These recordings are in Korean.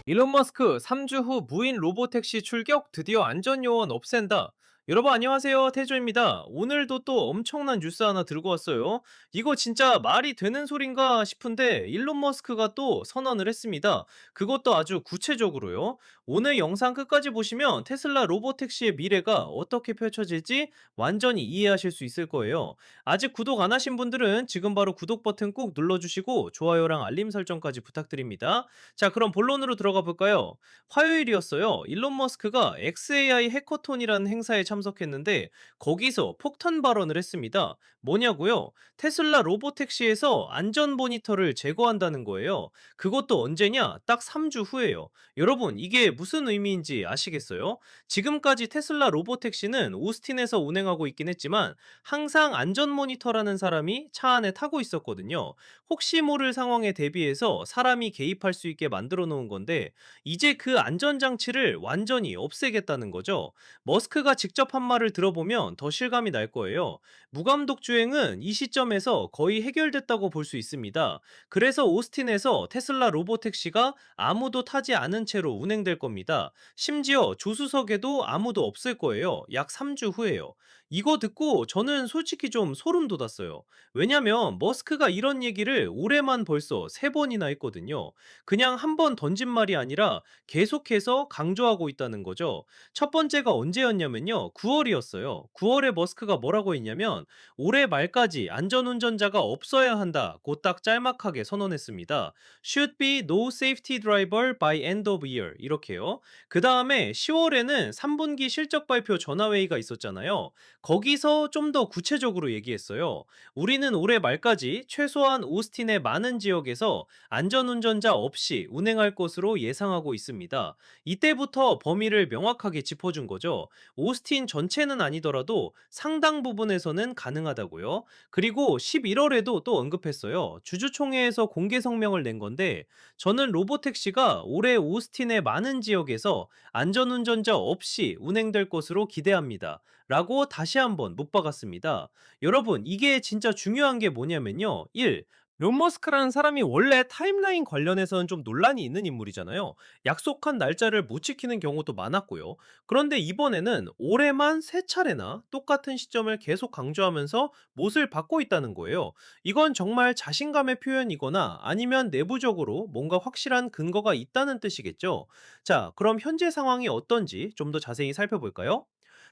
일론 머스크 3주 후 무인 로보택시 출격 드디어 안전요원 없앤다. 여러분 안녕하세요. 태조입니다. 오늘도 또 엄청난 뉴스 하나 들고 왔어요. 이거 진짜 말이 되는 소린가 싶은데 일론 머스크가 또 선언을 했습니다. 그것도 아주 구체적으로요. 오늘 영상 끝까지 보시면 테슬라 로보택시의 미래가 어떻게 펼쳐질지 완전히 이해하실 수 있을 거예요. 아직 구독 안 하신 분들은 지금 바로 구독 버튼 꼭 눌러주시고 좋아요랑 알림 설정까지 부탁드립니다. 자, 그럼 본론으로 들어가 볼까요? 화요일이었어요. 일론 머스크가 XAI 해커톤이라는 행사에 참석했는데 거기서 폭탄 발언을 했습니다. 뭐냐고요? 테슬라 로보택시에서 안전 모니터를 제거한다는 거예요. 그것도 언제냐? 딱 3주 후에요. 여러분, 이게 무슨 의미인지 아시겠어요? 지금까지 테슬라 로보택시는 오스틴에서 운행하고 있긴 했지만 항상 안전 모니터라는 사람이 차 안에 타고 있었거든요. 혹시 모를 상황에 대비해서 사람이 개입할 수 있게 만들어 놓은 건데 이제 그 안전장치를 완전히 없애겠다는 거죠. 머스크가 직접 한 말을 들어보면 더 실감이 날 거예요. 무감독 주행은 이 시점에서 거의 해결됐다고 볼 수 있습니다. 그래서 오스틴에서 테슬라 로보택시가 아무도 타지 않은 채로 운행될 겁니다. 심지어 조수석에도 아무도 없을 거예요. 약 3주 후에요. 이거 듣고 저는 솔직히 좀 소름 돋았어요. 왜냐면 머스크가 이런 얘기를 올해만 벌써 3번이나 했거든요. 그냥 한 번 던진 말이 아니라 계속해서 강조하고 있다는 거죠. 첫 번째가 언제였냐면요. 9월이었어요. 9월에 머스크가 뭐라고 했냐면 올해 말까지 안전운전자가 없어야 한다고 딱 짤막하게 선언했습니다. Should be no safety driver by end of year 이렇게요. 그 다음에 10월에는 3분기 실적 발표 전화회의가 있었잖아요. 거기서 좀 더 구체적으로 얘기했어요. 우리는 올해 말까지 최소한 오스틴의 많은 지역에서 안전운전자 없이 운행할 것으로 예상하고 있습니다. 이때부터 범위를 명확하게 짚어준 거죠. 오스틴 전체는 아니더라도 상당 부분에서는 가능하다고요. 그리고 11월에도 또 언급했어요. 주주총회에서 공개 성명을 낸 건데 저는 로보택시가 올해 오스틴의 많은 지역에서 안전운전자 없이 운행될 것으로 기대합니다. 라고 다시 한번 못 박았습니다. 여러분, 이게 진짜 중요한 게 뭐냐면요. 1. 론 머스크라는 사람이 원래 타임라인 관련해서는 좀 논란이 있는 인물이잖아요. 약속한 날짜를 못 지키는 경우도 많았고요. 그런데 이번에는 올해만 3차례나 똑같은 시점을 계속 강조하면서 못을 받고 있다는 거예요. 이건 정말 자신감의 표현이거나 아니면 내부적으로 뭔가 확실한 근거가 있다는 뜻이겠죠. 자, 그럼 현재 상황이 어떤지 좀 더 자세히 살펴볼까요?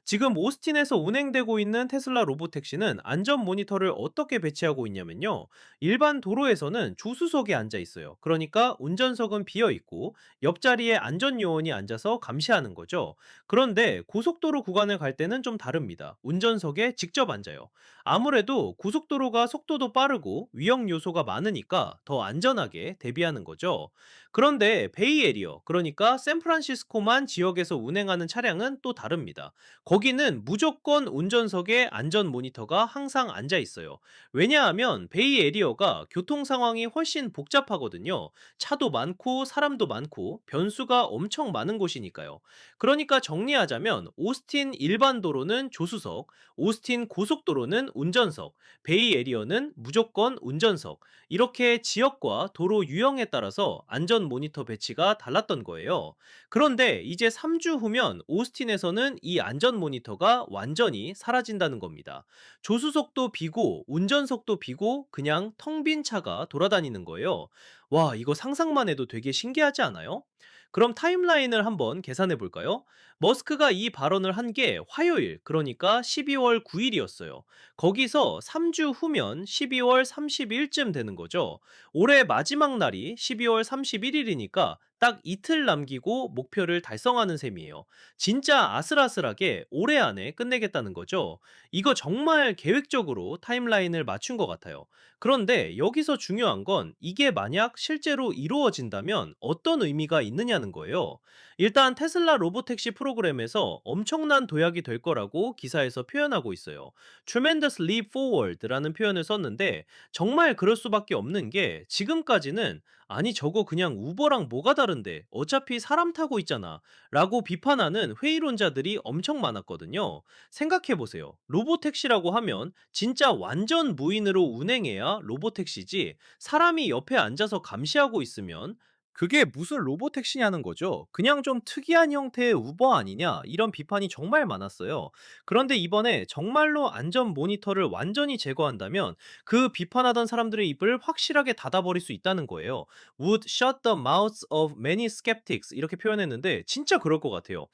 지금 오스틴에서 운행되고 있는 테슬라 로보택시는 안전 모니터를 어떻게 배치하고 있냐면요. 일반 도로에서는 조수석에 앉아 있어요. 그러니까 운전석은 비어 있고 옆자리에 안전 요원이 앉아서 감시하는 거죠. 그런데 고속도로 구간을 갈 때는 좀 다릅니다. 운전석에 직접 앉아요. 아무래도 고속도로가 속도도 빠르고 위험 요소가 많으니까 더 안전하게 대비하는 거죠. 그런데 베이에리어, 그러니까 샌프란시스코만 지역에서 운행하는 차량은 또 다릅니다. 거기는 무조건 운전석에 안전 모니터가 항상 앉아 있어요. 왜냐하면 베이 에리어가 교통 상황이 훨씬 복잡하거든요. 차도 많고 사람도 많고 변수가 엄청 많은 곳이니까요. 그러니까 정리하자면 오스틴 일반 도로는 조수석, 오스틴 고속도로는 운전석, 베이 에리어는 무조건 운전석. 이렇게 지역과 도로 유형에 따라서 안전 모니터 배치가 달랐던 거예요. 그런데 이제 3주 후면 오스틴에서는 이 안전 모니터가 완전히 사라진다는 겁니다. 조수석도 비고 운전석도 비고 그냥 텅 빈 차가 돌아다니는 거예요. 와, 이거 상상만 해도 되게 신기하지 않아요? 그럼 타임라인을 한번 계산해 볼까요? 머스크가 이 발언을 한 게 화요일, 그러니까 12월 9일이었어요. 거기서 3주 후면 12월 30일쯤 되는 거죠. 올해 마지막 날이 12월 31일이니까 딱 이틀 남기고 목표를 달성하는 셈이에요. 진짜 아슬아슬하게 올해 안에 끝내겠다는 거죠. 이거 정말 계획적으로 타임라인을 맞춘 것 같아요. 그런데 여기서 중요한 건 이게 만약 실제로 이루어진다면 어떤 의미가 있느냐는 거예요. 일단 테슬라 로보택시 프로그램에서 엄청난 도약이 될 거라고 기사에서 표현하고 있어요. Tremendous leap forward라는 표현을 썼는데 정말 그럴 수밖에 없는 게 지금까지는 아니 저거 그냥 우버랑 뭐가 다른데 어차피 사람 타고 있잖아 라고 비판하는 회의론자들이 엄청 많았거든요. 생각해보세요. 로보택시라고 하면 진짜 완전 무인으로 운행해야 로보택시지 사람이 옆에 앉아서 감시하고 있으면 그게 무슨 로보택시냐는 거죠. 그냥 좀 특이한 형태의 우버 아니냐 이런 비판이 정말 많았어요. 그런데 이번에 정말로 안전 모니터를 완전히 제거한다면 그 비판하던 사람들의 입을 확실하게 닫아버릴 수 있다는 거예요. Would shut the mouths of many skeptics 이렇게 표현했는데 진짜 그럴 것 같아요.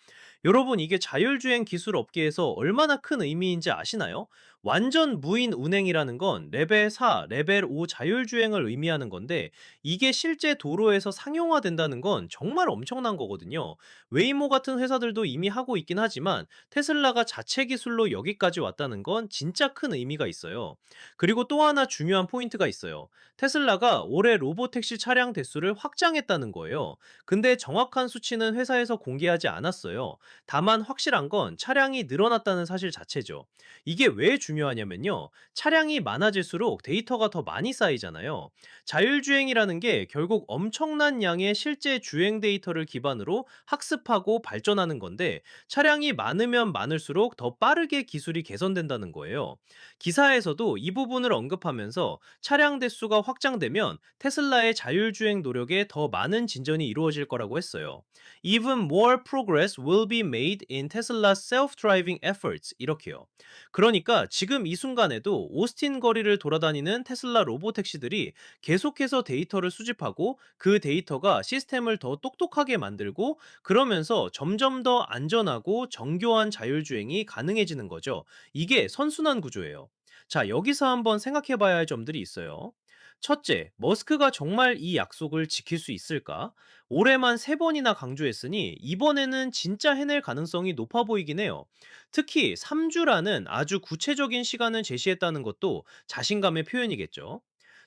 여러분 이게 자율주행 기술 업계에서 얼마나 큰 의미인지 아시나요? 완전 무인 운행이라는 건 레벨 4, 레벨 5 자율주행을 의미하는 건데 이게 실제 도로에서 상용화된다는 건 정말 엄청난 거거든요. 웨이모 같은 회사들도 이미 하고 있긴 하지만 테슬라가 자체 기술로 여기까지 왔다는 건 진짜 큰 의미가 있어요. 그리고 또 하나 중요한 포인트가 있어요. 테슬라가 올해 로보택시 차량 대수를 확장했다는 거예요. 근데 정확한 수치는 회사에서 공개하지 않았어요. 다만 확실한 건 차량이 늘어났다는 사실 자체죠. 이게 왜 중요하냐면요. 차량이 많아질수록 데이터가 더 많이 쌓이잖아요. 자율주행이라는 게 결국 엄청난 양의 실제 주행 데이터를 기반으로 학습하고 발전하는 건데 차량이 많으면 많을수록 더 빠르게 기술이 개선된다는 거예요. 기사에서도 이 부분을 언급하면서 차량 대수가 확장되면 테슬라의 자율주행 노력에 더 많은 진전이 이루어질 거라고 했어요. Even more progress will be made in Tesla's self-driving efforts. 이렇게요. 그러니까 지금 이 순간에도 오스틴 거리를 돌아다니는 테슬라 로보택시들이 계속해서 데이터를 수집하고 그 데이터가 시스템을 더 똑똑하게 만들고 그러면서 점점 더 안전하고 정교한 자율주행이 가능해지는 거죠. 이게 선순환 구조예요. 자, 여기서 한번 생각해 봐야 할 점들이 있어요. 첫째, 머스크가 정말 이 약속을 지킬 수 있을까? 올해만 3번이나 강조했으니 이번에는 진짜 해낼 가능성이 높아 보이긴 해요. 특히 3주라는 아주 구체적인 시간을 제시했다는 것도 자신감의 표현이겠죠.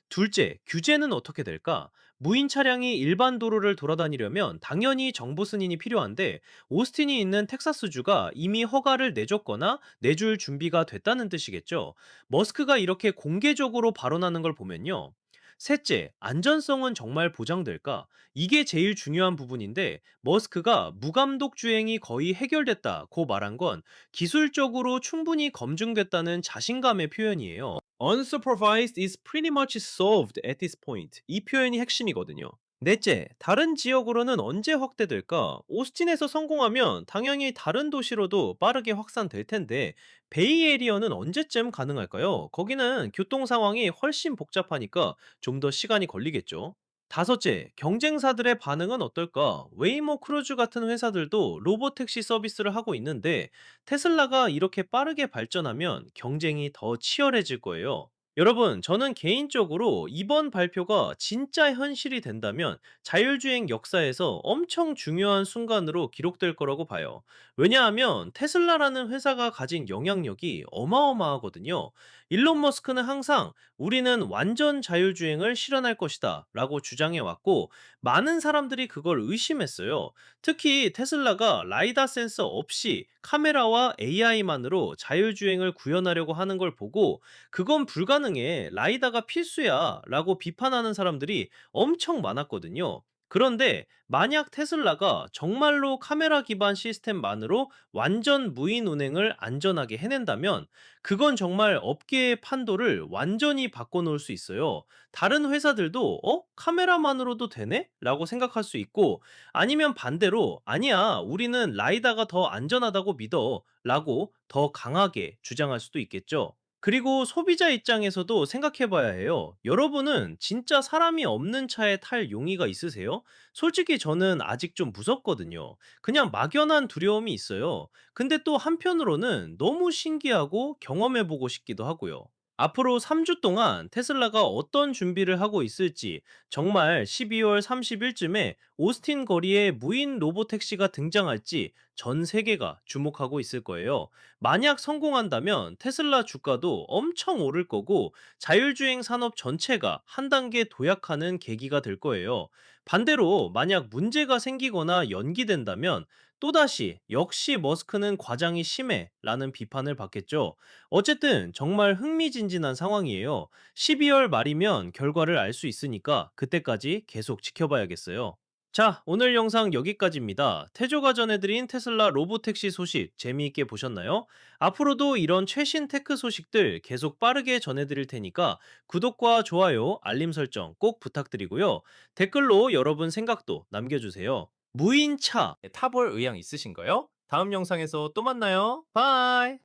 둘째, 규제는 어떻게 될까? 무인 차량이 일반 도로를 돌아다니려면 당연히 정보 승인이 필요한데 오스틴이 있는 텍사스주가 이미 허가를 내줬거나 내줄 준비가 됐다는 뜻이겠죠. 머스크가 이렇게 공개적으로 발언하는 걸 보면요. 셋째, 안전성은 정말 보장될까? 이게 제일 중요한 부분인데 머스크가 무감독 주행이 거의 해결됐다고 말한 건 기술적으로 충분히 검증됐다는 자신감의 표현이에요. Unsupervised is pretty much solved at this point. 이 표현이 핵심이거든요. 넷째, 다른 지역으로는 언제 확대될까? 오스틴에서 성공하면 당연히 다른 도시로도 빠르게 확산될 텐데, 베이에리어는 언제쯤 가능할까요? 거기는 교통 상황이 훨씬 복잡하니까 좀 더 시간이 걸리겠죠. 다섯째, 경쟁사들의 반응은 어떨까? 웨이모 크루즈 같은 회사들도 로보택시 서비스를 하고 있는데, 테슬라가 이렇게 빠르게 발전하면 경쟁이 더 치열해질 거예요. 여러분, 저는 개인적으로 이번 발표가 진짜 현실이 된다면 자율주행 역사에서 엄청 중요한 순간으로 기록될 거라고 봐요. 왜냐하면 테슬라라는 회사가 가진 영향력이 어마어마하거든요. 일론 머스크는 항상 우리는 완전 자율주행을 실현할 것이다 라고 주장해 왔고, 많은 사람들이 그걸 의심했어요. 특히 테슬라가 라이다 센서 없이 카메라와 AI만으로 자율주행을 구현하려고 하는 걸 보고 그건 불가능해. 라이다가 필수야. 라고 비판하는 사람들이 엄청 많았거든요. 그런데 만약 테슬라가 정말로 카메라 기반 시스템만으로 완전 무인 운행을 안전하게 해낸다면 그건 정말 업계의 판도를 완전히 바꿔놓을 수 있어요. 다른 회사들도 카메라만으로도 되네? 라고 생각할 수 있고 아니면 반대로 아니야 우리는 라이다가 더 안전하다고 믿어 라고 더 강하게 주장할 수도 있겠죠. 그리고 소비자 입장에서도 생각해 봐야 해요. 여러분은 진짜 사람이 없는 차에 탈 용의가 있으세요? 솔직히 저는 아직 좀 무섭거든요. 그냥 막연한 두려움이 있어요. 근데 또 한편으로는 너무 신기하고 경험해 보고 싶기도 하고요. 앞으로 3주 동안 테슬라가 어떤 준비를 하고 있을지 정말 12월 30일쯤에 오스틴 거리에 무인 로보택시가 등장할지 전 세계가 주목하고 있을 거예요. 만약 성공한다면 테슬라 주가도 엄청 오를 거고 자율주행 산업 전체가 한 단계 도약하는 계기가 될 거예요. 반대로 만약 문제가 생기거나 연기된다면 또다시 역시 머스크는 과장이 심해 라는 비판을 받겠죠. 어쨌든 정말 흥미진진한 상황이에요. 12월 말이면 결과를 알 수 있으니까 그때까지 계속 지켜봐야겠어요. 자, 오늘 영상 여기까지입니다. 태조가 전해드린 테슬라 로보택시 소식 재미있게 보셨나요? 앞으로도 이런 최신 테크 소식들 계속 빠르게 전해드릴 테니까 구독과 좋아요, 알림 설정 꼭 부탁드리고요. 댓글로 여러분 생각도 남겨주세요. 무인차 타볼 의향 있으신가요? 다음 영상에서 또 만나요. 바이!